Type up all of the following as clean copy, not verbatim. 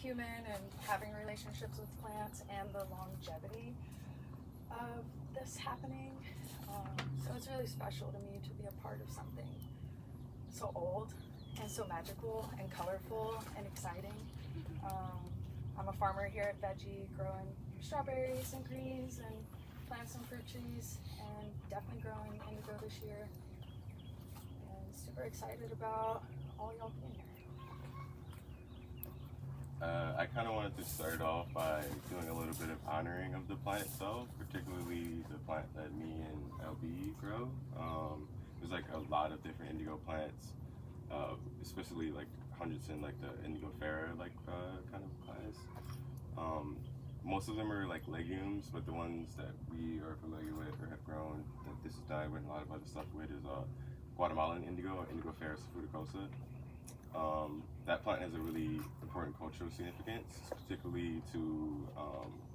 human and having relationships with plants and the longevity of this happening. So it's really special to me to be a part of something so old and so magical and colorful and exciting. I'm a farmer here at VEGGI, growing strawberries and greens and planting some fruit trees, and definitely growing indigo this year. And super excited about all y'all being here. I kind of wanted to start off by doing a little bit of honoring of the plant itself, particularly the plant that me and LB grow. There's like a lot of different indigo plants, especially like Huntington, like the indigo fera kind of class. Most of them are like legumes, but the ones that we are familiar with or have grown, that this is dyed with, and a lot of other stuff with, is Guatemalan indigo, Indigo fera fruticosa. That plant has a really important cultural significance, particularly to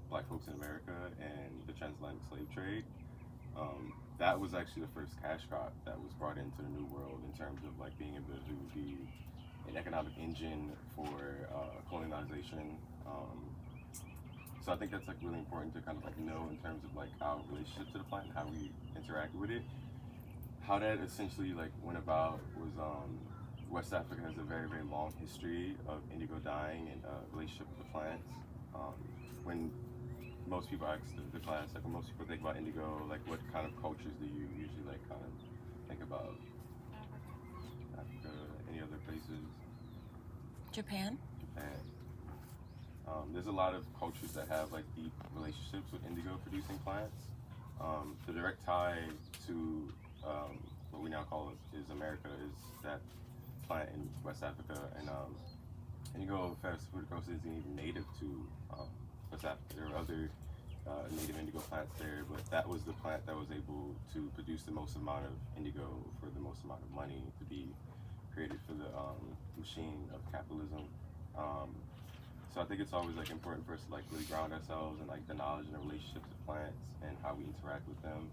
Black folks in America and the transatlantic slave trade. That was actually the first cash crop that was brought into the New World in terms of like being able to be an economic engine for colonization. So I think that's like really important to kind of like know in terms of like our relationship to the plant and how we interact with it. How that essentially like went about was West Africa has a very, very long history of indigo dyeing and relationship with the plants. When most people ask the class, like when most people think about indigo, like what kind of cultures do you usually like kind of think about? Africa, any other places? Japan. There's a lot of cultures that have like deep relationships with indigo producing plants. The direct tie to what we now call is America is that plant in West Africa, and indigo fera fruticosa isn't even native to West Africa. There are other native indigo plants there, but that was the plant that was able to produce the most amount of indigo for the most amount of money to be created for the machine of capitalism. So I think it's always like important for us to like really ground ourselves in like the knowledge and the relationships of plants and how we interact with them.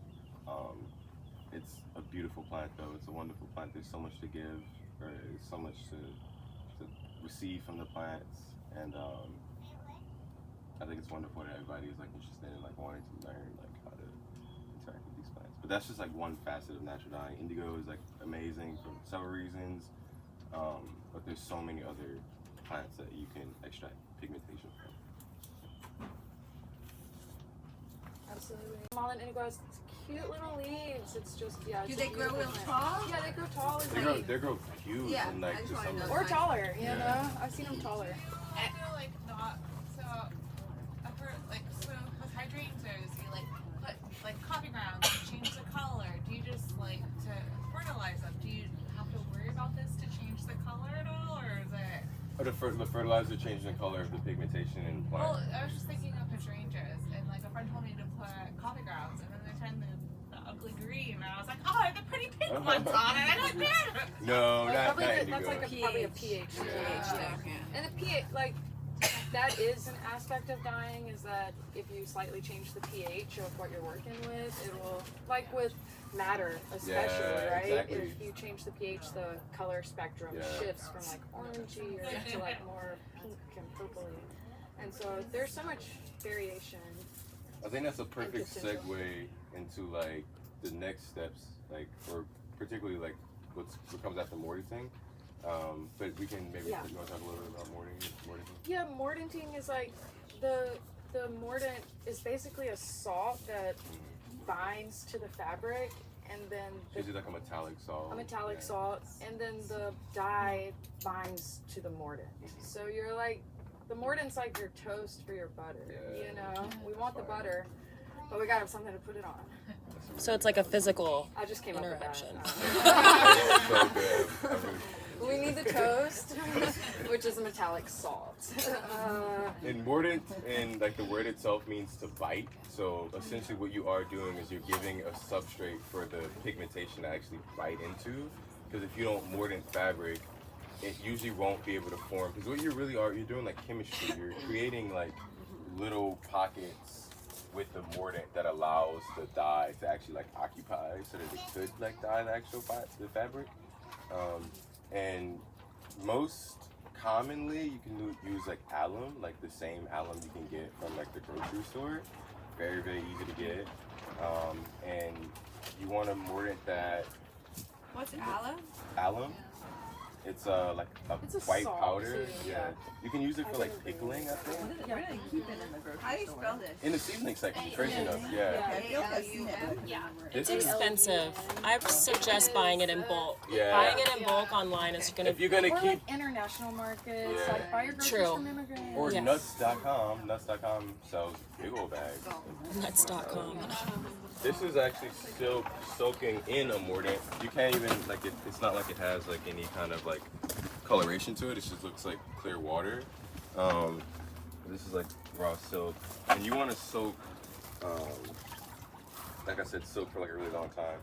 It's a beautiful plant though. It's a wonderful plant. There's so much to give, or there's so much to receive from the plants, and I think it's wonderful that everybody is like interested in like wanting to learn like how to interact with these plants. But that's just like one facet of natural dyeing. Indigo is like amazing for several reasons, but there's so many other plants that you can extract pigmentation from. Absolutely. Guatemalan indigo has cute little leaves. It's just, yeah. Do they grow real tall? Yeah, they grow tall and They grow huge, Yeah, and like I just to wanna some know. or taller, you know? I've seen them taller. I feel like not. So I've heard like so with hydrangeas, you like put like coffee grounds to change the color. Do you just like to fertilize them? Do you have to worry about this to change the color at all, or is it? Or the fertilizer changing the color of the pigmentation in the Well, plant. I was just thinking of hydrangeas, and like a friend told me to put coffee grounds, and then they turned the ugly green, and I was like, oh, the pretty pink ones on it. I don't get it. No, not Probably indigo. that's like probably a pH. And the pH, like, that is an aspect of dyeing, is that if you slightly change the pH of what you're working with, it will, like with matter especially, right? Exactly. If you change the pH, the color spectrum shifts from like orangey or to like more pink and purpley. And so there's so much variation. I think that's a perfect potential. segue into like the next steps, like, or particularly like what comes after mortising. But we can maybe you want to talk a little bit about mortising. Yeah, mordanting is like the mordant is basically a salt that binds to the fabric, and then Usually like a metallic salt. a metallic salt, and then the dye binds to the mordant. So you're like, the mordant's like your toast for your butter. Yeah. You know, we want the butter, but we gotta have something to put it on. So it's like a physical I just came interaction. up with that. So good. We need the toast, which is a metallic salt. And mordant, and like the word itself means to bite. So essentially, what you are doing is you're giving a substrate for the pigmentation to actually bite into. Because if you don't mordant fabric, it usually won't be able to form. Because what you really are, you're doing like chemistry. You're creating like little pockets with the mordant that allows the dye to actually like occupy, so that it could like dye the actual the fabric. And most commonly you can use like alum, like the same alum you can get from like the grocery store. Very, very easy to get. And you want to mordant that What's alum? alum. It's like It's a white salt, powder. too, Yeah. yeah. You can use it for I like didn't bring pickling, I this. think. Where do they keep it in the grocery store? How do you spell this? In the seasoning section, freshen up. Yeah. I feel like I've seen it. Yeah. It's This is, expensive. I suggest buying it in bulk. Yeah. Buying it in bulk online is gonna if you're gonna Or keep like international markets, Yeah. like buy your groceries True. from immigrants. or Yes. nuts.com sells big old bags. nuts.com. This is actually still soaking in a mordant. You can't even like it's not like it has like any kind of like coloration to it. It just looks like clear water. This is like raw silk, and you want to soak, like I said, soak for like a really long time.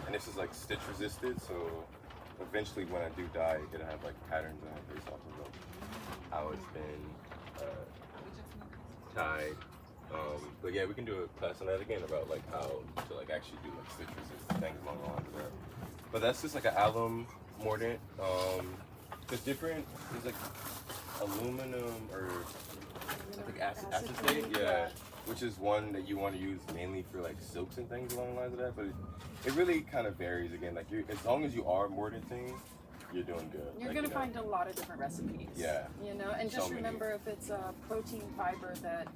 And this is like stitch resisted, so eventually when I do dye, it'll have like patterns on it based off of like, how it's been tied. But yeah, we can do a class on that again about like how to like actually do like stitch resistant things along the lines of that. But that's just like an alum mordant. There's different. There's like aluminum or I think acetate. Yeah, which is one that you want to use mainly for like silks and things along the lines of that. But it really kind of varies again. Like as long as you are mordanting, you're doing good. You're like, gonna you know. find a lot of different recipes. Yeah. You know, and So just many. remember if it's a protein fiber that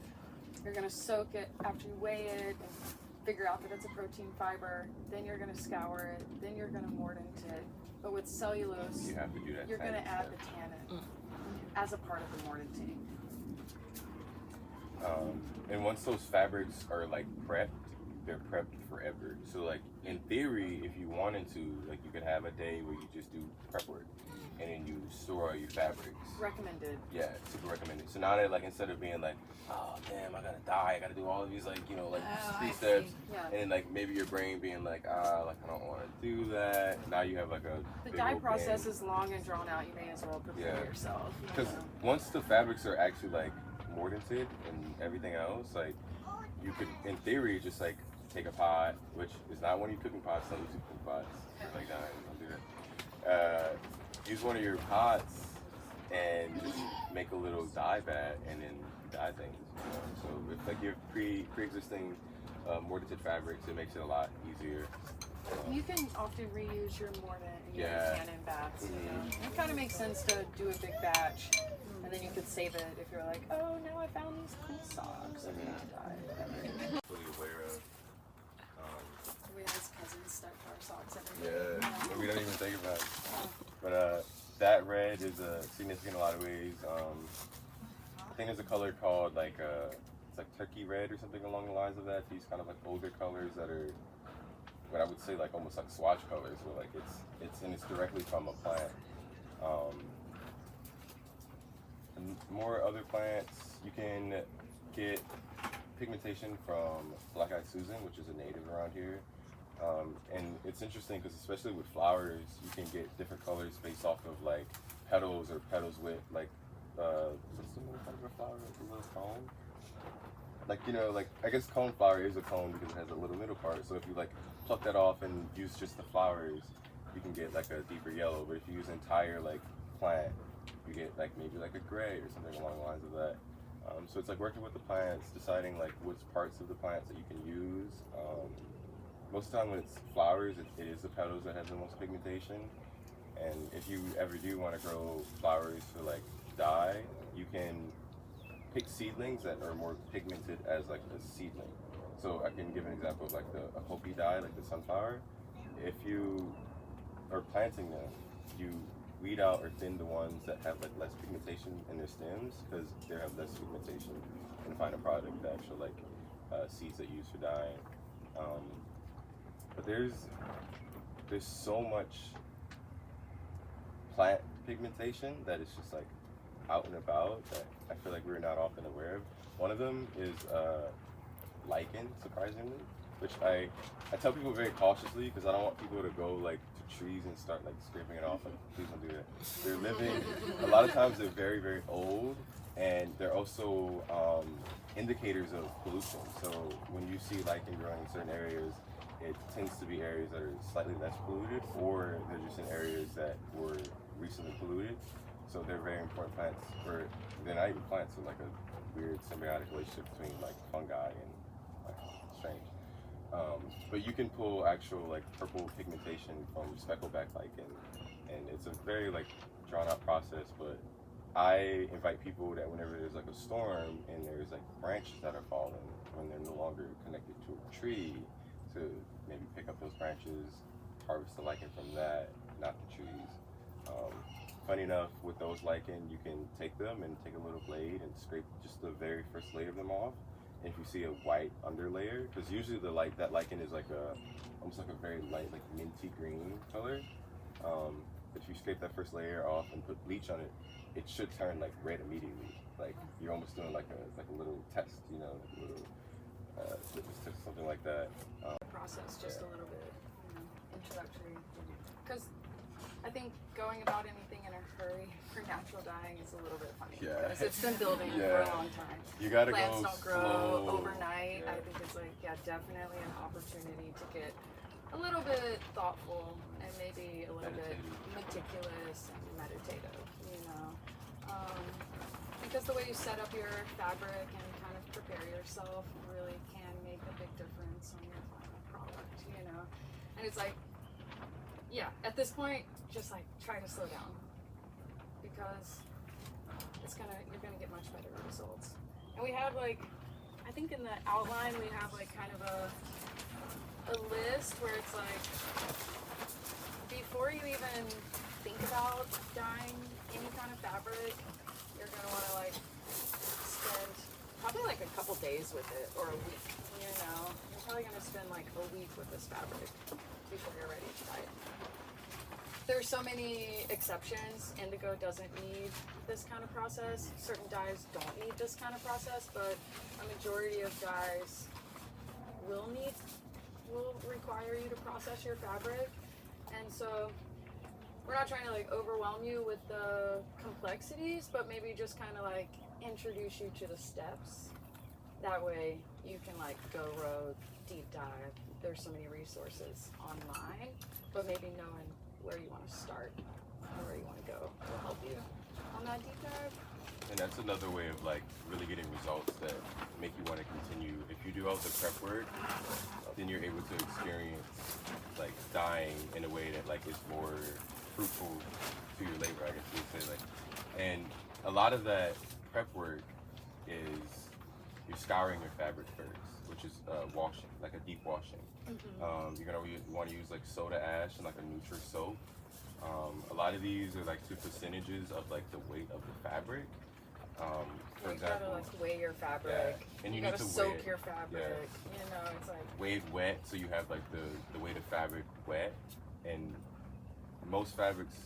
you're gonna soak it after you weigh it and figure out that it's a protein fiber, then you're gonna scour it, then you're gonna mordant it. But with cellulose, You have to do that. you're gonna tannin add step. the tannin as a part of the mordanting. And once those fabrics are like prepped, they're prepped forever. So like in theory, if you wanted to, like you could have a day where you just do prep work and then you store all your fabrics. Recommended. Yeah, super recommended. So now that like instead of being like, oh damn, I gotta dye, I gotta do all of these like, you know, like Oh, three I steps. see. Yeah. And then like maybe your brain being like, like I don't wanna do that. Now you have like a The big dye old process bin. is long and drawn out. You may as well prepare Yeah. yourself. you Because know. once the fabrics are actually like mordanted and everything else, like you could, in theory, just like take a pot, which is not one of your cooking pots. Don't use your cooking pots. You're like, nah, don't do that. Use one of your pots and just make a little dye vat and then dye things. You know? So if like you have pre-existing mordanted fabrics, it makes it a lot easier. You can often reuse your mordant and your Yeah. tannin baths. You Mhm. know? It kind of makes sense to do a big batch, and then you could save it if you're like, oh, now I found these cool socks. I need to dye whatever. Fully aware of. We have his cousins stuck to our socks every day. Yeah, and we don't even think about it. But that red is significant in a lot of ways. I think there's a color called like it's like turkey red or something along the lines of that. These kind of like older colors that are what I would say like almost like swatch colors, where like it's directly from a plant. And more other plants, you can get pigmentation from black-eyed Susan, which is a native around here. And it's interesting because especially with flowers, you can get different colors based off of like petals or petals with like what's the name of a flower? Like a little cone. Like you know, like I guess cone flower is a cone because it has a little middle part. So if you like pluck that off and use just the flowers, you can get like a deeper yellow. But if you use entire like plant, you get like maybe like a gray or something along the lines of that. So it's like working with the plants, deciding like which parts of the plants that you can use. Most of the time when it's flowers, it is the petals that have the most pigmentation. And if you ever do want to grow flowers for like dye, you can pick seedlings that are more pigmented as like a seedling. So I can give an example of like a Hopi dye, like the sunflower. If you are planting them, you weed out or thin the ones that have like less pigmentation in their stems because they have less pigmentation and find a product, the actual like seeds that you use for dyeing. But there's so much plant pigmentation that is just like out and about that I feel like we're not often aware of. One of them is lichen, surprisingly, which I tell people very cautiously because I don't want people to go like to trees and start like scraping it off. Like, please don't do that. They're living. A lot of times they're very, very old, and they're also indicators of pollution. So when you see lichen growing in certain areas, it tends to be areas that are slightly less polluted, or they're just in areas that were recently polluted. So they're very important plants for, they're not even plants, so like a weird symbiotic relationship between like fungi and like strange. But you can pull actual like purple pigmentation from speckleback lichen, and it's a very like drawn out process. But I invite people that whenever there's like a storm and there's like branches that are falling when they're no longer connected to a tree, to maybe pick up those branches, harvest the lichen from that, not the trees. Funny enough, with those lichen, you can take them and take a little blade and scrape just the very first layer of them off. And if you see a white underlayer, because usually that lichen is like almost like a very light, like minty green color. But if you scrape that first layer off and put bleach on it, it should turn like red immediately. Like you're almost doing like a little test, you know, like a little litmus test, something like that. Process just a little bit, introductory. Because I think going about anything in a hurry for natural dyeing is a little bit funny. Yeah. Because it's been building for Yeah. a long time. You gotta Plants go don't grow slow. overnight. Yeah. I think it's like, definitely an opportunity to get a little bit thoughtful and maybe a little bit meticulous and meditative, you know. Because the way you set up your fabric and kind of prepare yourself really can make a big difference on your final product, you know. And it's like, at this point, just like try to slow down, because you're gonna get much better results. And we have like, I think in the outline we have like kind of a list where it's like, before you even think about dyeing any kind of fabric, you're gonna want to like spend probably like a couple days with it, or a week, you know. You're probably gonna spend like a week with this fabric before you're ready to dye it. There's so many exceptions. Indigo doesn't need this kind of process. Certain dyes don't need this kind of process, but a majority of dyes will require you to process your fabric. And so we're not trying to like overwhelm you with the complexities, but maybe just kind of like introduce you to the steps. That way you can like go rogue, deep dive. There's so many resources online, but maybe knowing where you want to start or where you want to go will help you on that deep dive. And that's another way of like really getting results that make you want to continue. If you do all the prep work, then you're able to experience like dyeing in a way that like is more fruitful to your labor, I guess you would say. Like, and a lot of that prep work is you're scouring your fabric first, which is washing, like a deep washing. You're gonna want to use like soda ash and like a neutral soap. A lot of these are like to percentages of like the weight of the fabric. For You example, gotta like weigh your fabric. and you gotta need to soak weigh it. your fabric. You know, it's like Weighed wet, so you have like the weight of fabric wet, and most fabrics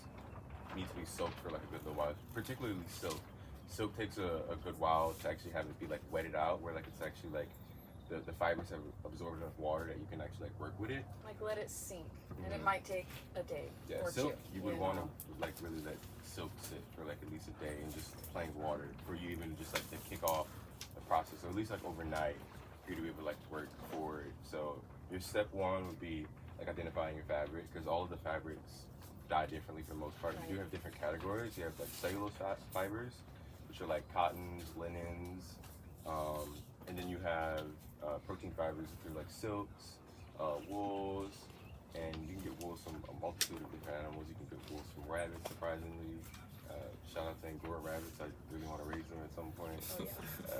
need to be soaked for like a good little while, particularly silk. Silk takes a good while to actually have it be like wetted out, where like it's actually like the fibers have absorbed enough water that you can actually like work with it. like let it sink, and it might take a day Yeah, or silk two. you would want to know. like really let silk sit for like at least a day in just plain water for you even just like to kick off the process, or at least like overnight for you to be able to like work forward. So your step one would be like identifying your fabric, because all of the fabrics dye differently for the most part. You do have different categories. You have like cellulose fibers, which are like cottons, linens, and then you have protein fibers through like silks, wools, and you can get wools from a multitude of different animals. You can get wools from rabbits, surprisingly. Shout out to Angora rabbits. I really want to raise them at some point. Oh, yeah.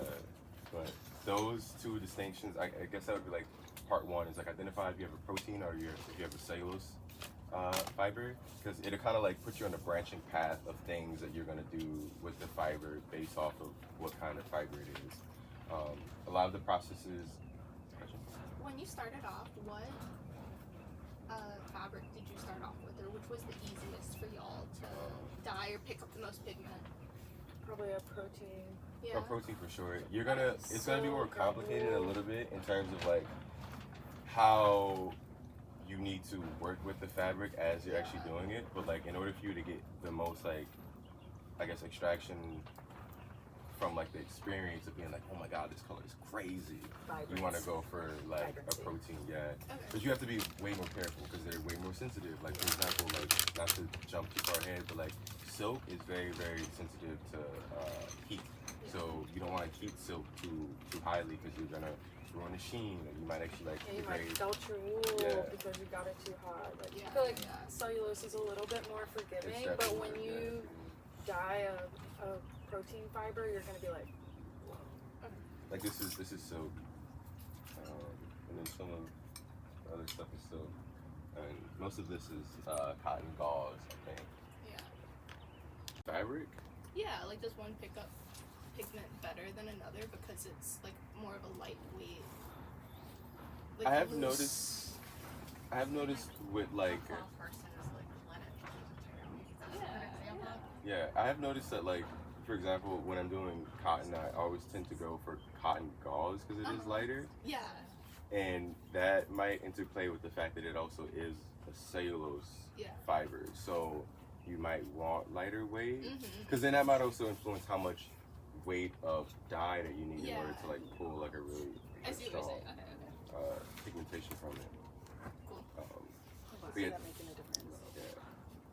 But those two distinctions, I guess that would be like part one, is like identify if you have a protein or if you have a cellulose fiber, because it'll kind of like put you on a branching path of things that you're going to do with the fiber based off of what kind of fiber it is. A lot of the processes. When you started off, what fabric did you start off with, or which was the easiest for y'all to dye or pick up the most pigment? Probably a protein. Yeah. A protein for sure. It's gonna be more complicated a little bit in terms of like how you need to work with the fabric as you're actually doing it. But like in order for you to get the most like, I guess, extraction from like the experience of being like, oh my god, this color is crazy. You want to go for like a protein, yeah. But you have to be way more careful because they're way more more sensitive. Like for example, like not to jump too far ahead, but like silk is very, very sensitive to heat. So you don't want to heat silk too highly because you're gonna ruin the sheen, and you might actually like And you might degrade. felt your wool Yeah. because you got it too hot. Like, Yeah, I feel like yeah. cellulose is a little bit more forgiving, It's but when definitely, you dye a protein fiber, you're gonna be like, like this is silk, and then some of the other stuff is silk, and most of this is cotton gauze, I think. Yeah. Fabric. Yeah, like does one pick up pigment better than another because it's like more of a lightweight? Like I have loose- noticed with like. A cloth person is like linen material. Is that Yeah, an example? Yeah, I have noticed that, like, for example, when I'm doing cotton, I always tend to go for cotton gauze because it is lighter, Yeah. and that might interplay with the fact that it also is a cellulose Yeah. fiber. So you might want lighter weight, Mhm. because then that might also influence how much weight of dye that you need in order Yeah. to like pull like a really I see what you're strong saying. Okay. pigmentation from it. Cool. I see see that that making a difference. Yeah.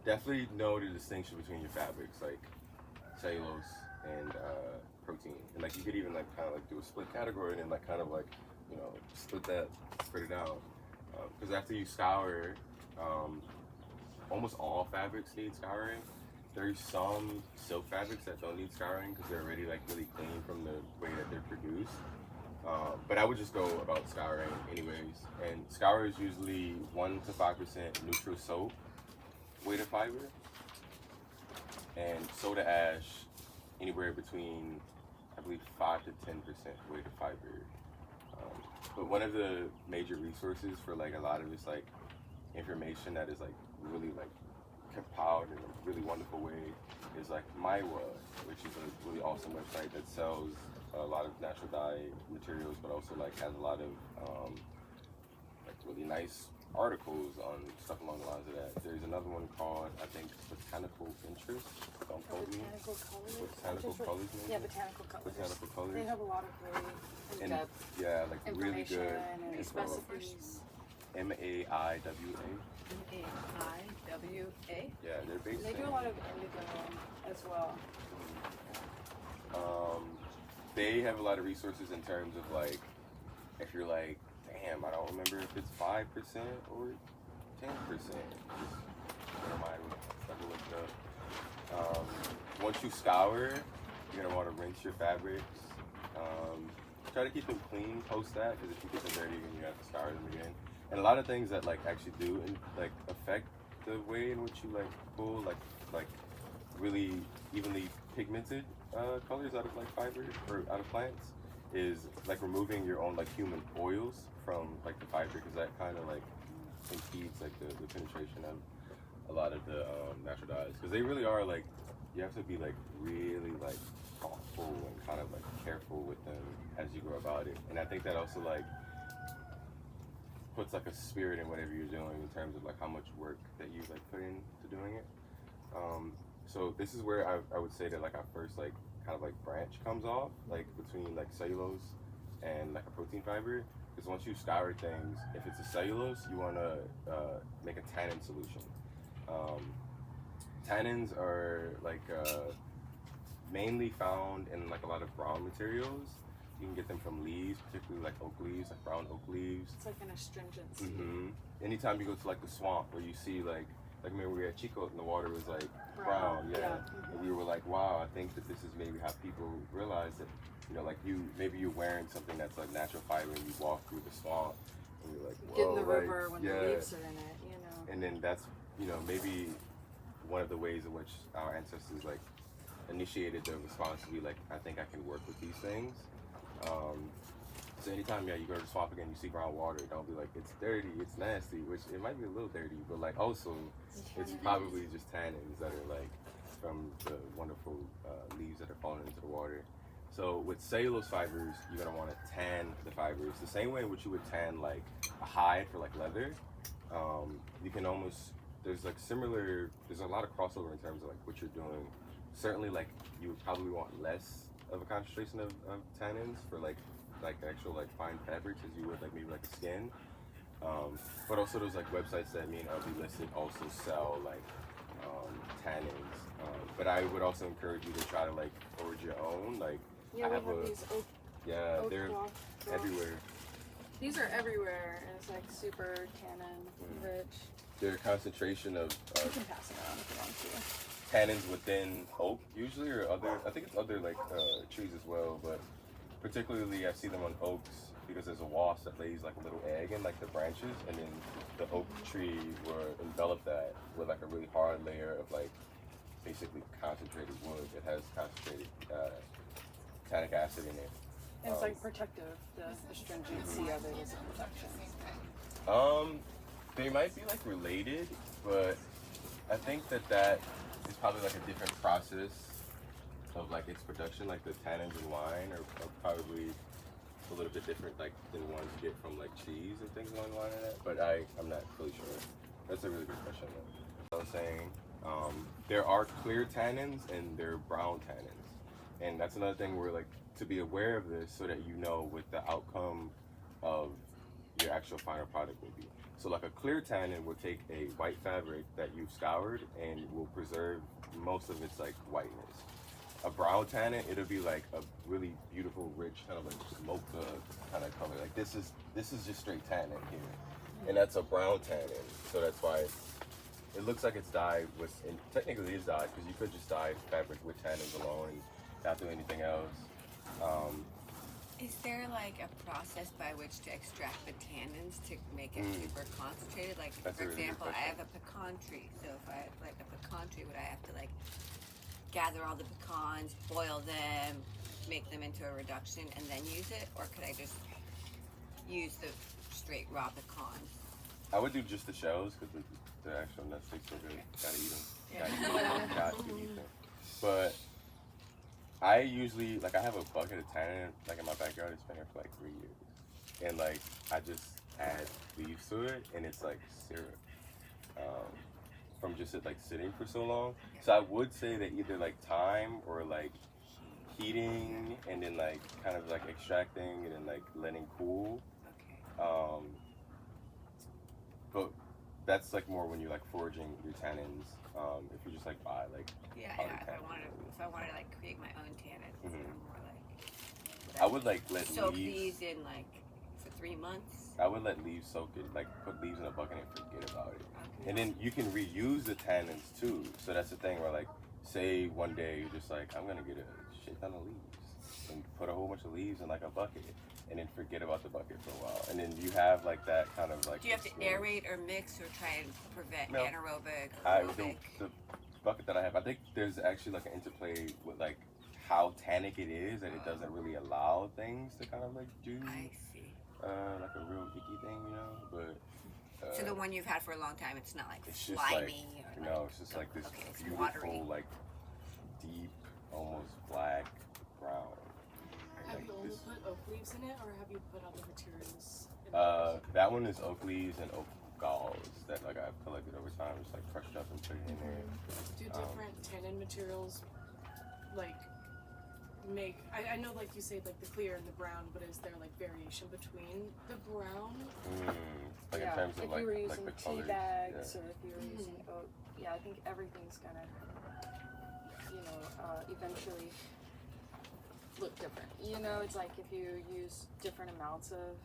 Definitely know the distinction between your fabrics, like cellulose and protein. And like you could even like kind of like do a split category and then like kind of like, you know, spread it out. Because after you scour, almost all fabrics need scouring. There's some silk fabrics that don't need scouring because they're already like really clean from the way that they're produced. But I would just go about scouring anyways. And scour is usually 1 to 5% neutral soap weight of fiber, and soda ash anywhere between, I believe, 5 to 10% weight of fiber. But one of the major resources for like a lot of this like information that is like really like compiled in a really wonderful way is like Maiwa, which is a really awesome website that sells a lot of natural dye materials, but also like has a lot of like really nice articles on stuff along the lines of that. There's another one called, I think, Botanical Interest. Don't quote me. Botanical colors. Botanical colors, maybe? Yeah, botanical colors. Botanical colors. They have a lot of really And in-depth yeah, like really information good and info. recipes. MAIWA. A-I-W-A. Yeah, they're based They do in, a lot of indigo as well. they have a lot of resources in terms of like, if you're like, damn, I don't remember if it's 5% or 10%. Just never mind, double look it up. Once you scour, you're gonna want to rinse your fabrics. Try to keep them clean post that, because if you get them dirty, then you have to scour them again. And a lot of things that like actually do like affect the way in which you like pull like really evenly pigmented colors out of like fiber or out of plants is like removing your own like human oils from like the fiber, because that kind of like impedes like the penetration of a lot of the natural dyes, because they really are like, you have to be like really like thoughtful and kind of like careful with them as you go about it. And I think that also like puts like a spirit in whatever you're doing in terms of like how much work that you like put into doing it. So this is where I would say that like our first like kind of like branch comes off, like between like cellulose and like a protein fiber. Because once you scour things, if it's a cellulose, you want to make a tannin solution. Tannins are like mainly found in like a lot of brown materials. You can get them from leaves, particularly like oak leaves, like brown oak leaves. It's like an astringency. Mm-hmm. Anytime you go to like the swamp where you see like remember we were at Chico and the water was like brown, yeah. And we were like, wow, I think that this is maybe how people realize that, you know, like maybe you're wearing something that's like natural fiber and you walk through the swamp and you're like, whoa, Get in the like, river when yeah. the leaves are in it, you know. And then that's, you know, maybe one of the ways in which our ancestors like initiated the response to be like, I think I can work with these things. So anytime, you go to the swamp again, you see brown water, don't be like, it's dirty, it's nasty, which it might be a little dirty, but like also, it's probably just tannins that are like from the wonderful leaves that are falling into the water. So with cellulose fibers, you're gonna wanna tan the fibers the same way in which you would tan like a hide for like leather. You can almost, there's a lot of crossover in terms of like what you're doing. Certainly like you would probably want less of a concentration of tannins for like actual like fine fabrics as you would like maybe like a skin. But also those like websites that me and LB listed also sell like tannins. But I would also encourage you to try to like forge your own. Like Yeah, I we have have a these oak they're cloth gloves. everywhere. These are everywhere, and it's like super tannin rich. They're a concentration of You can pass it around if you want to. tannins within oak usually, or other. I think it's other like trees as well, but particularly I see them on oaks because there's a wasp that lays like a little egg in like the branches, and then the oak tree will envelop that with like a really hard layer of like basically concentrated wood that has concentrated tannic acid in it. And it's like protective. The astringency of it is a protection. They might be like related, but I think that is probably like a different process of like its production. Like the tannins in wine are probably a little bit different like than ones you get from like cheese and things along the line of that. But I'm not fully sure. That's a really good question though. I was saying there are clear tannins and there are brown tannins, and that's another thing where like to be aware of this so that you know what the outcome of your actual final product will be. So like a clear tannin will take a white fabric that you've scoured and will preserve most of its like whiteness. A brown tannin, it'll be like a really beautiful, rich kind of like mocha kind of color. Like this is just straight tannin here, and that's a brown tannin. So that's why it looks like it's dyed with. And technically, it is dyed because you could just dye fabric with tannins alone and not do anything else. Is there like a process by which to extract the tannins to make it super concentrated? Like That's for a really good example, I question. have a pecan tree. So if I have like a pecan tree, would I have to like gather all the pecans, boil them, make them into a reduction, and then use it? Or could I just use the straight raw pecans? I would do just the shells because the actual nuts taste so good. Gotta eat them. Gotta eat them. But I usually like I have a bucket of tannin like in my backyard. It's been here for like 3 years, and like I just add leaves to it, and it's like syrup from just it like sitting for so long. So I would say that either like time or like heating and then like kind of like extracting and then like letting cool. Okay. But that's like more when you're like foraging your tannins. If you just like buy like Yeah, powdered yeah. If tannins. I wanted to like create my own tannins, Mhm. more like. I would like let soak leaves. these in like for 3 months. I would let leaves soak it, like put leaves in a bucket and forget about it. Okay. And then you can reuse the tannins too. So that's the thing where like, say one day you're just like, I'm gonna get a shit ton of leaves and put a whole bunch of leaves in like a bucket and then forget about the bucket for a while. And then you have like that kind of like. Do you have to experience. aerate or mix or try and prevent No. anaerobic, I aerobic? the bucket that I have, I think there's actually like an interplay with like how tannic it is that it doesn't really allow things to kind of like do I see. like a real icky thing, you know. But So the one you've had for a long time, it's not like it's just slimy like or no, like, it's just like this okay, it's beautiful watery. like deep, almost black brown. Have Like you only this- put oak leaves in it, or have you put other materials in it? that one is oak leaves and oak galls that like I've collected over time. Just like crushed up and put it in there. Do different tannin materials like make? I know, like you say, like the clear and the brown, but is there like variation between the brown? Like Yeah, in terms of if like you were like using the tea colors. bags Yeah. or if you were using oak, yeah, I think everything's gonna, eventually look different. You know, it's like if you use different amounts of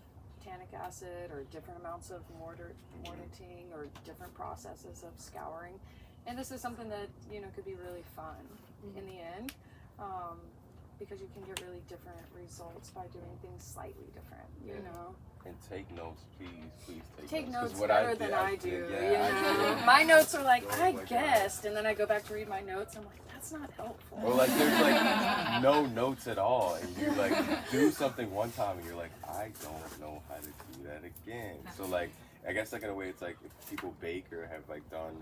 tannic acid or different amounts of mortarting or different processes of scouring. And this is something that, could be really fun in the end, because you can get really different results by doing things slightly different, you know? And take notes, please Take notes. 'Cause notes what better did, than I do, yeah, I did. My notes are like, Oh I my God. guessed, and then I go back to read my notes, I'm like, that's not helpful. Or like there's like no notes at all, and you like do something one time, and you're like, I don't know how to do that again. So like, I guess like in a way, it's like if people bake or have like done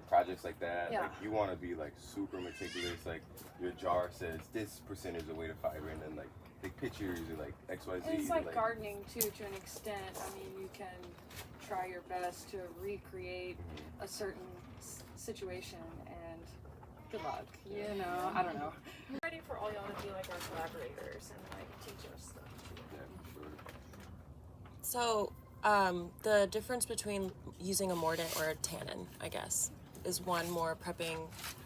projects like that, Yeah. like you want to be like super meticulous. Like your jar says this percentage of weight of fiber, and then like take pictures or like XYZ. And it's or, like gardening too, to an extent. I mean, you can try your best to recreate a certain situation, and good luck. I don't know. I'm ready for all y'all to be like our collaborators and like teach us stuff. Yeah, for sure. So The difference between using a mordant or a tannin, I guess, is one more prepping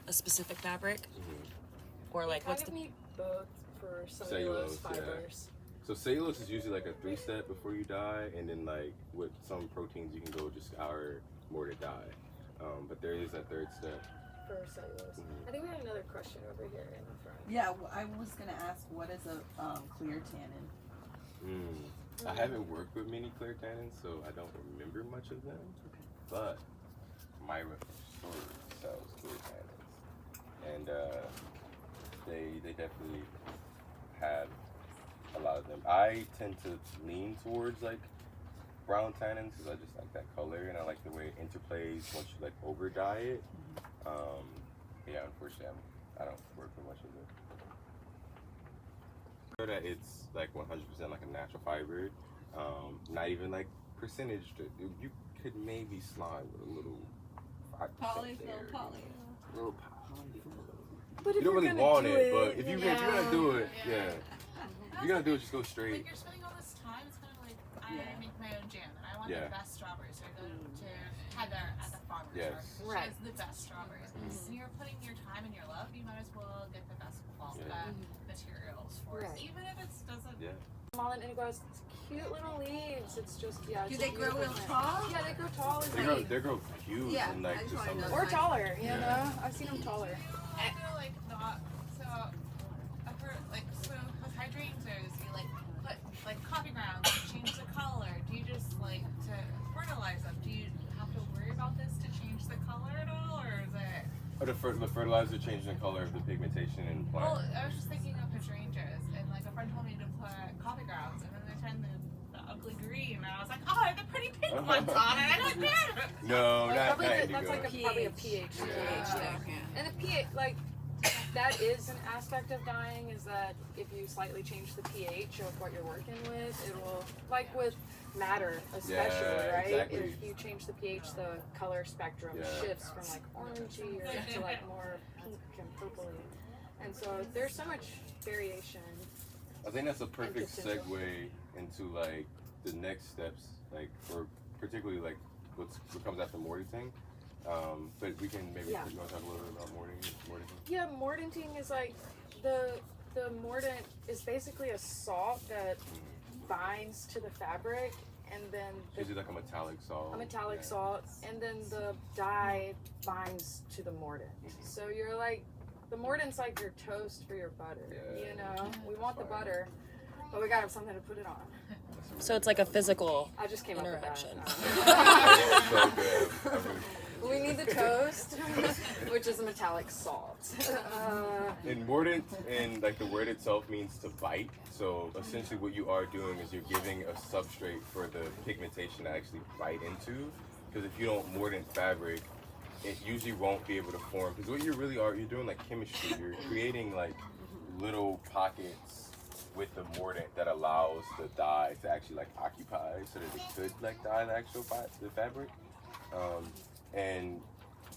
a specific fabric, or like what's kind of the need both for Cellulose, cellulose yeah. fibers. So cellulose is usually like a 3-step before you dye, and then like with some proteins you can go just our mordant dye. But there is that 3rd step. For cellulose. I think we had another question over here in the front. Yeah, I was gonna ask, what is a clear tannin? I haven't worked with many clear tannins, so I don't remember much of them. But Myra store sells clear tannins, and they definitely have a lot of them. I tend to lean towards like brown tannins because I just like that color and I like the way it interplays once you like over dye it. Yeah, unfortunately, I don't work with much of it. That it's like 100% like a natural fiber, not even like percentage. You could maybe slide with a little 5% Poly, there, poly. a little poly. But You if don't you're really gonna want do it, but if you're gonna do it, Yeah. yeah. If you're gonna do it, just go Like straight. you're spending all this time, it's kind of like I Yeah. make my own jam, and I want Yeah. the best strawberries. So I go to Heather at the farmer's Yes. market. She Right. has the best strawberries. And you're putting your time and your love. You might as well get the best materials for it, Right. even if it doesn't. Yeah. Mullen, and it goes cute little leaves. It's just Do it's they a grow beautiful real plant. tall? Yeah, they grow tall as They grow huge Yeah, in I like just the wanna summer. know. or taller. You Yeah. know, I've seen them taller. I feel like not. So I've heard like so with hydrangea, you like put like coffee grounds, change the color. Do you just like to fertilize them? Do you have to worry about this to change the color at all, or is it? Or the fertilizer changing the color of the pigmentation in the Well, plant. I was just thinking of hydrangeas, and like a friend told me to put coffee grounds, and then they turned the ugly green, and I was like, oh, I have the pretty pink ones on it. I don't get it. No, not Probably that that's like indigo. probably a pH. pH, Yeah. And the pH, like, that is an aspect of dyeing, is that if you slightly change the pH of what you're working with, it will, like with matter especially, Yeah, right? exactly. If you change the pH, the color spectrum Yeah. shifts from like orangey or to like more pink and purpley. And so there's so much variation. I think that's a perfect potential. segue into like the next steps, like or particularly like what comes after mordanting. But we can maybe Yeah. talk a little bit about mordanting. Yeah, mordanting is like the mordant is basically a salt that binds to the fabric, and then It's usually like a metallic salt. a metallic Yeah. salt, and then the dye binds to the mordant. So you're like, the mordant's like your toast for your butter. Yeah. You know, we want the butter, but we gotta have something to put it on. So it's like a physical I just came interaction. up with that. So good. I really- We need the toast, which is a metallic salt. And mordant and like the word itself means to bite. So essentially what you are doing is you're giving a substrate for the pigmentation to actually bite into. Because if you don't mordant fabric, it usually won't be able to form. Because what you really are, you're doing like chemistry. You're creating like little pockets with the mordant that allows the dye to actually like occupy so that it could like dye the actual the fabric. And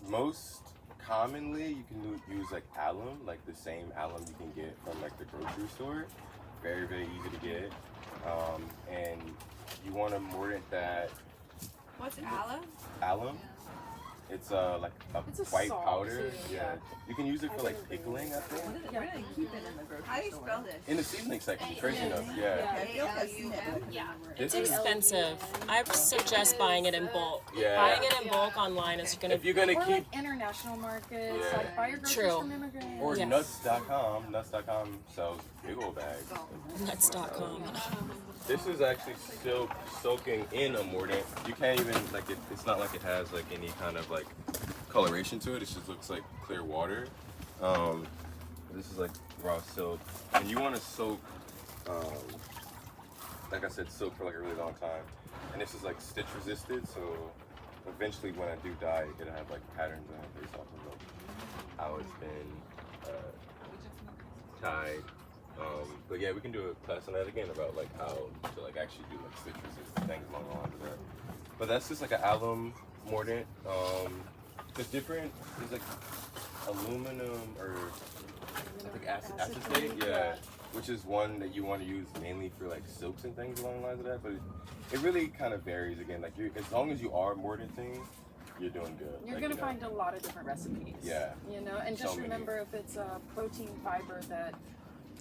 most commonly you can use like alum, like the same alum you can get from like the grocery store. Very, very easy to get. And you want to mordant that What's alum? alum. It's like It's a white salt, powder. too, Yeah. yeah. You can use it for I like didn't agree pickling, I think. Where do they keep it in the grocery store? How do you spell this? In the seasoning section, crazy enough. Yeah. Yeah. I feel like I've seen it. but- Yeah. It's This is- expensive. I suggest buying it in bulk. Yeah. Buying it in bulk online is gonna If you're gonna Or keep like international markets, Yeah. like buy your groceries True. from immigrants. or Yes. nuts.com. Nuts.com sells big old bags. nuts.com. This is actually still soaking in a mordant. You can't even like it's not like it has like any kind of like coloration to it. It just looks like clear water. This is like raw silk, and you want to soak, like I said, soak for like a really long time. And this is like stitch resisted, so eventually when I do dye, it'll have like patterns on it based off of like how it's been tied. But yeah, we can do a class on that again about like how to like actually do like stitch resistant things along the lines of that. But that's just like an alum mordant. There's different. There's like aluminum or I think acetate. Yeah. which is one that you want to use mainly for like silks and things along the lines of that. But it really kind of varies again. Like as long as you are mordanting, you're doing good. You're like, gonna you know. find a lot of different recipes. Yeah. You know, and So just many. remember if it's a protein fiber that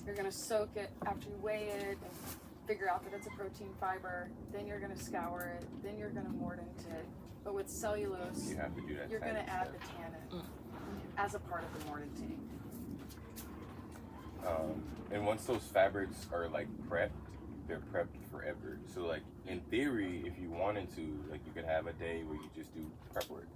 you're gonna soak it after you weigh it and figure out that it's a protein fiber, then you're gonna scour it, then you're gonna mordant it. But with cellulose, You have to do that. you're gonna tannin add step. the tannin as a part of the mordanting. And once those fabrics are like prepped, they're prepped forever. So like in theory, if you wanted to, like you could have a day where you just do prep work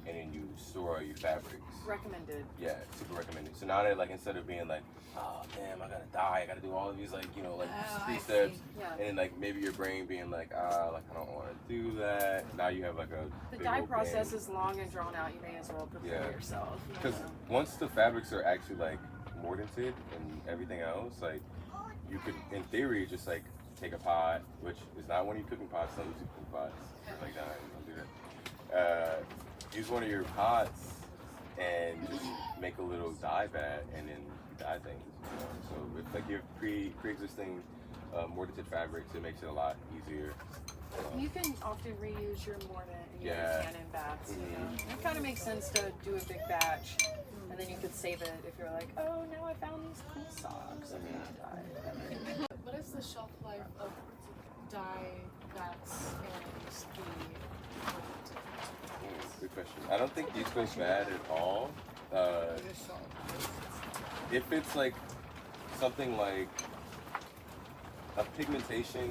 and then you store all your fabrics. Recommended. Yeah, super recommended. So now that like instead of being like, oh damn, I gotta dye, I gotta do all of these like, you know, like Oh, 3 I steps. see. Yeah. And then like maybe your brain being like, like I don't wanna do that. Now you have like a The big dye old process bin. is long and drawn out. You may as well prepare Yeah. yourself. you Because know. once the fabrics are actually like mordanted and everything else, like you could, in theory, just like take a pot, which is not one of your cooking pots. Don't use your cooking pots. It's like, nah, don't do that. Use one of your pots and just make a little dye vat and then dye things. You know? So with like your pre-existing mordanted fabrics, it makes it a lot easier. You can often reuse your mordant and your Yeah. tannin baths. You know? It kind of makes sense to do a big batch, and then you could save it if you're like, oh, now I found these cool socks. I'm gonna dye whatever. What is the shelf life of dye vats and Good question. I don't think these go bad at all. If it's like something like a pigmentation,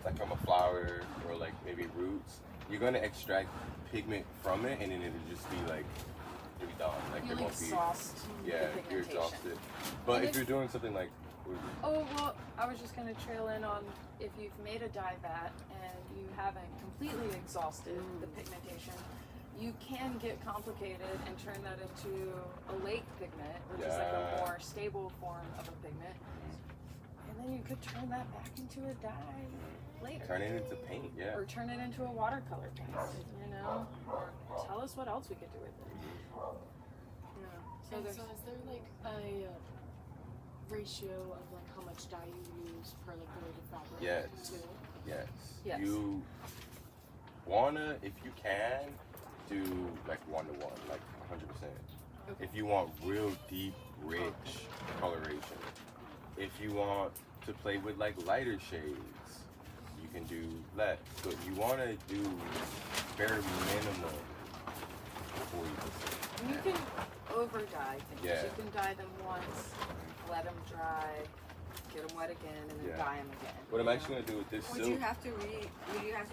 like from a flower or like maybe roots, you're gonna extract pigment from it, and then it'll just be like it'll be done. Like there You'll won't be. exhaust the Yeah, you're pigmentation. exhausted. But And if if- you're doing something like, Oh, well, I was just going to trail in on if you've made a dye vat and you haven't completely exhausted the pigmentation, you can get complicated and turn that into a lake pigment, which is like a Yeah. more stable form of a pigment. And then you could turn that back into a dye later. turn it into paint. Yeah. Or turn it into a watercolor paint, you know? Or tell us what else we could do with it. Yeah. So and there's so is there like a ratio of like how much dye you use per like the weight of fabric? Yes. Too? Yes. Yes. You wanna, if you can, do like 1-to-1, like 100%. Okay. If you want real deep, rich coloration. If you want to play with like lighter shades, you can do that. But you wanna do bare minimum before you proceed. And you can over dye things. Yeah. You can dye them once, let them dry, get them wet again, and then Yeah. dye them again. What I'm you actually gonna do with this Would silk? you have to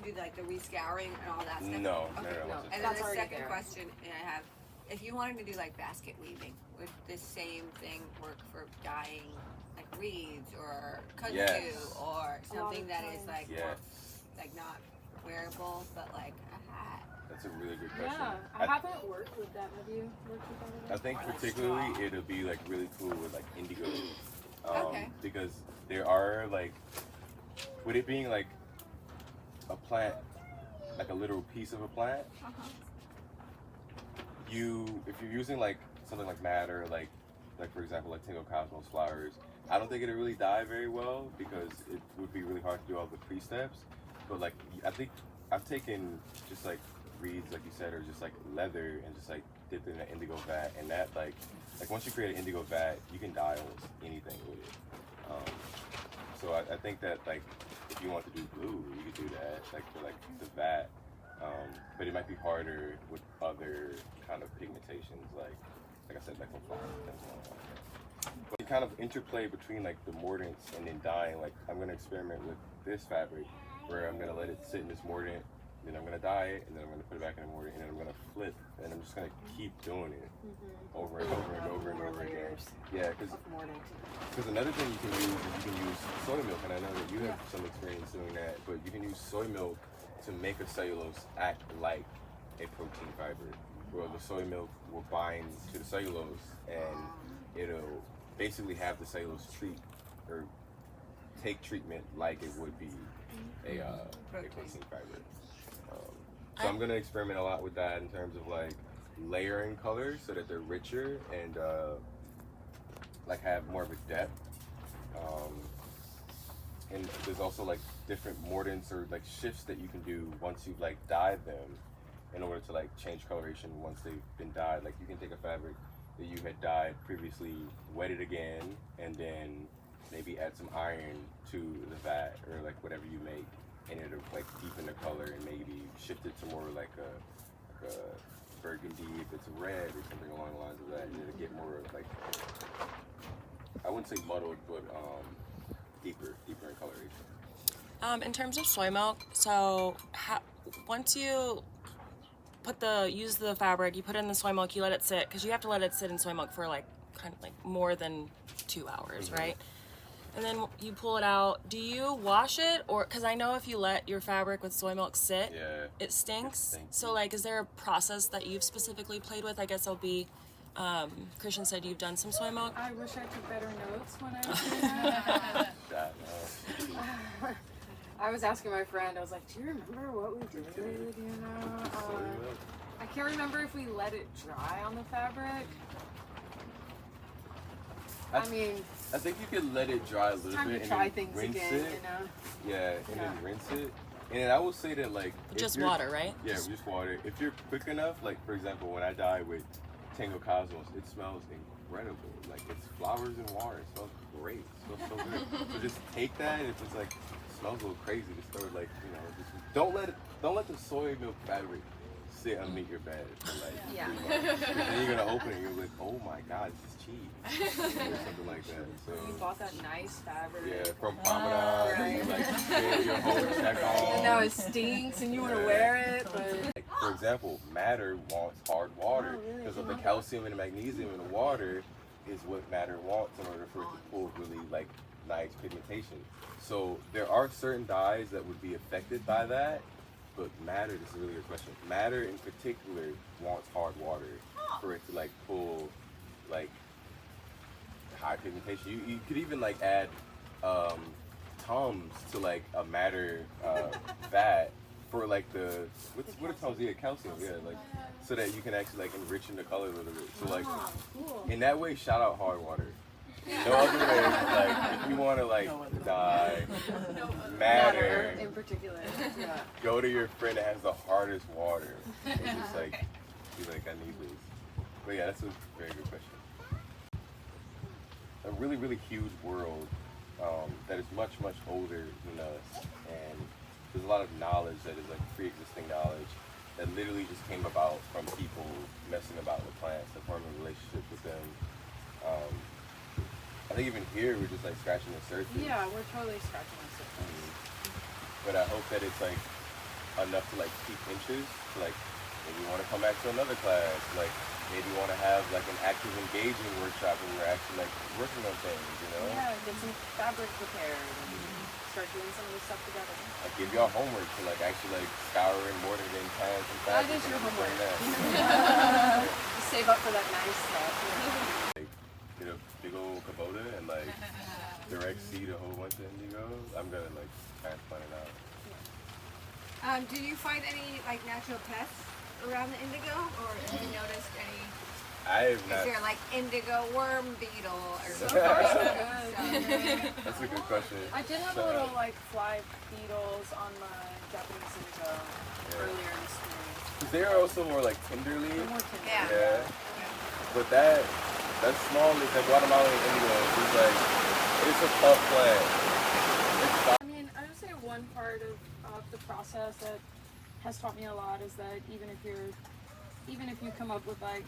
do like the rescouring and all that stuff? No, no, Okay. no, No. no. And then That's the already second there. question I have, if you wanted to do like basket weaving, would the same thing work for dyeing like reeds or kudzu Yes. or something of that is times. like more, Yes. like not wearable but like a hat? That's a really good question. Yeah, I haven't worked with that. Have you worked with that? I think Or like particularly straw. it'll be like really cool with like indigo. Okay. Because there are like, with it being like a plant, like a literal piece of a plant, if you're using like something like madder, like for example like Tingo Cosmos flowers, I don't think it'll really dye very well because it would be really hard to do all the pre-steps. But like I think I've taken just like reeds, like you said, or just like leather and just like dipped in an indigo vat, and that like once you create an indigo vat, you can dye almost anything with it. So I think that like if you want to do blue, you could do that like for like the vat. But it might be harder with other kind of pigmentations, like I said, like from flowers and things like that. But the kind of interplay between like the mordants and then dyeing, like I'm gonna experiment with this fabric where I'm gonna let it sit in this mordant, then I'm gonna dye it, and then I'm gonna put it back in the mordant, and then I'm gonna flip, and I'm just gonna keep doing it over and over and over and over again. Yeah, because another thing you can use is you can use soy milk, and I know that you have some experience doing that, but you can use soy milk to make a cellulose act like a protein fiber, where the soy milk will bind to the cellulose and it'll basically have the cellulose treat or take treatment like it would be a protein fiber. So I'm gonna experiment a lot with that in terms of like layering colors so that they're richer and like have more of a depth. And there's also like different mordants or like shifts that you can do once you've like dyed them in order to like change coloration once they've been dyed. Like you can take a fabric that you had dyed previously, wet it again, and then maybe add some iron to the vat or like whatever you make, and it'll like deepen the color and maybe shift it to more like a burgundy if it's red or something along the lines of that, and it'll get more like, I wouldn't say muddled, but deeper in coloration. In terms of soy milk, so once you use the fabric, you put it in the soy milk, you let it sit, because you have to let it sit in soy milk for like kind of like more than 2 hours, right? And then you pull it out. Do you wash it, or because I know if you let your fabric with soy milk sit, it stinks. So like, is there a process that you've specifically played with? I guess I'll be. Christian said you've done some soy milk. I wish I took better notes when I was doing that. I was asking my friend, I was like, do you remember what we did, you know? I can't remember if we let it dry on the fabric. I think you could let it dry a little bit and try then things rinse again, it. you know? Yeah, and then rinse it. And then I will say that like just water, right? Yeah, just water. If you're quick enough, like for example, when I dye with Tango Cosmos, it smells incredible. Like it's flowers and water. It smells great. It smells so good. So just take that. If it's like smells a little crazy, just throw it like, you know, just don't let the soy milk fabric sit underneath your bed for like 3 months. Then you're gonna open it and you're like, oh my god, this is cheese. Or something like that. So You bought that nice fabric. yeah, from Promenade, and you like get your whole check on. And now it stinks and you want to wear it, but... Like, for example, madder wants hard water because of the calcium and the magnesium in the water is what madder wants in order for it to pull really like nice pigmentation. So there are certain dyes that would be affected by that, but madder, this is a really good question. Madder in particular wants hard water for it to like pull like high pigmentation. You could even like add Tums to like a madder vat for like what are Tums? Yeah, calcium. Yeah, like so that you can actually like enrich in the color a little bit. So like in that way, shout out hard water. No other way. Like if you want to like dye madder in particular. Yeah. Go to your friend that has the hardest water and just like be like, I need this. But yeah, that's a very good question. A really, really huge world that is much, much older than us, and there's a lot of knowledge that is like pre-existing knowledge that literally just came about from people messing about with plants and forming relationships with them. I think even here we're just like scratching the surface. Yeah, we're totally scratching the surface. But I hope that it's like enough to like keep interest, to like maybe want to come back to another class, like maybe want to have like an active engaging workshop where we're actually like working on things, you know? Yeah, get some fabric prepared and start doing some of this stuff together. Like give y'all homework to like actually like scour and mortar and tan some fabric. That is your and homework. bring that. Just save up for that nice stuff. Like, get a big old Kubota and like direct seed a whole bunch of indigo. I'm gonna like transplant it out. Do you find any like natural pests around the indigo, or have you noticed any? I have not. Is there like indigo worm beetle or So something? far, so good. That's a good question. I did have a little like fly beetles on my Japanese indigo earlier in the spring. Because they are also more like tenderly. They're more tender. Yeah. But that small, that Guatemalan indigo is like, it's a tough plant. I mean, I would say one part of the process that has taught me a lot is that even if you come up with like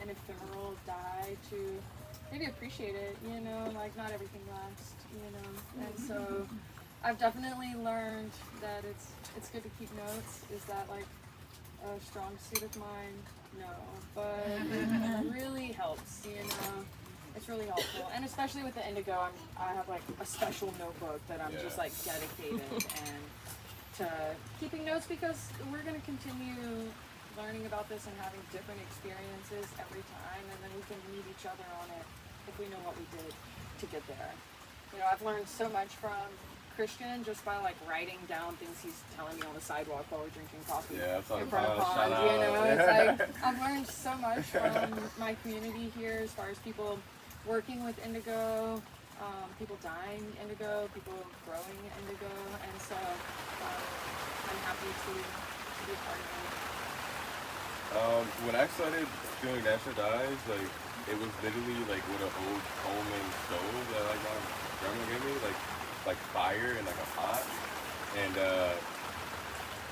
an ephemeral dye to maybe appreciate it, you know, like not everything lasts, you know. And so I've definitely learned that it's good to keep notes. Is that like a strong suit of mine? No, but it really helps, you know. It's really helpful, and especially with the indigo, I have like a special notebook that I'm just like dedicated and to keeping notes, because we're gonna continue learning about this and having different experiences every time, and then we can meet each other on it if we know what we did to get there. You know, I've learned so much from Christian just by like writing down things he's telling me on the sidewalk while we're drinking coffee in front of ponds. You know, it's like I've learned so much from my community here as far as people working with indigo, people dying indigo, people growing indigo, and so I'm happy to be a part of it. When I started doing natural dyes, like it was literally like with an old Coleman stove that like my grandma gave me, like fire and like a pot, and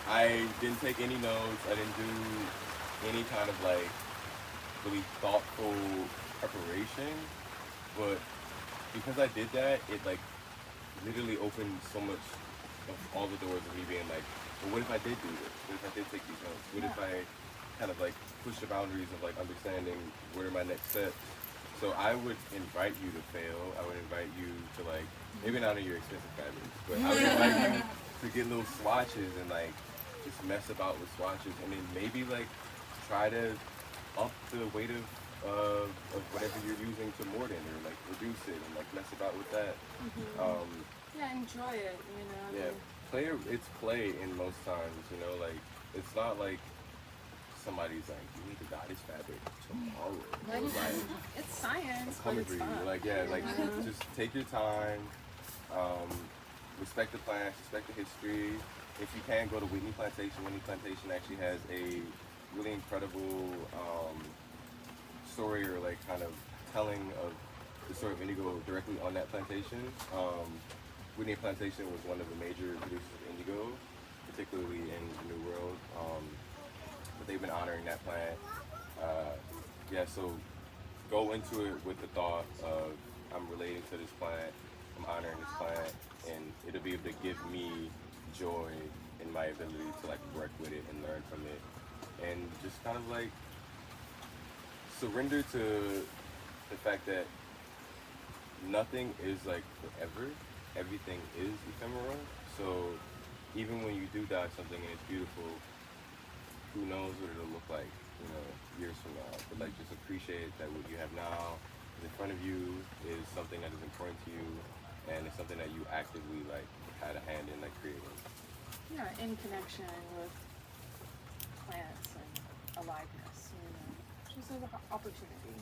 I didn't take any notes. I didn't do any kind of like really thoughtful preparation, but because I did that, it like literally opened so much of all the doors of me being like, well, what if I did do this? What if I did take these notes? What if I kind of like push the boundaries of like understanding what are my next steps? So I would invite you to fail. I would invite you to like, maybe not in your expensive fabrics, but I would invite you to get little swatches and like just mess about with swatches, and then maybe like try to up the weight of whatever you're using to morden or like reduce it and like mess about with that. Yeah, enjoy it, you know. Yeah, it's play in most times, you know, like it's not like somebody's like, you need to dye this fabric tomorrow. Like, It's science, but coming it's for you. fun. Like, just take your time, respect the plants, respect the history. If you can, go to Whitney Plantation. Whitney Plantation actually has a really incredible story, or like kind of telling of the story of indigo directly on that plantation. Whitney Plantation was one of the major producers of indigo, particularly in the New World. But they've been honoring that plant. So go into it with the thought of, I'm relating to this plant, I'm honoring this plant, and it'll be able to give me joy in my ability to like work with it and learn from it, and just kind of like surrender to the fact that nothing is like forever, everything is ephemeral. So even when you do dye something and it's beautiful, who knows what it'll look like, you know, years from now. But like, just appreciate that what you have now in front of you is something that is important to you, and it's something that you actively like had a hand in like creating. Yeah, in connection with plants and aliveness, you know. Just an opportunity.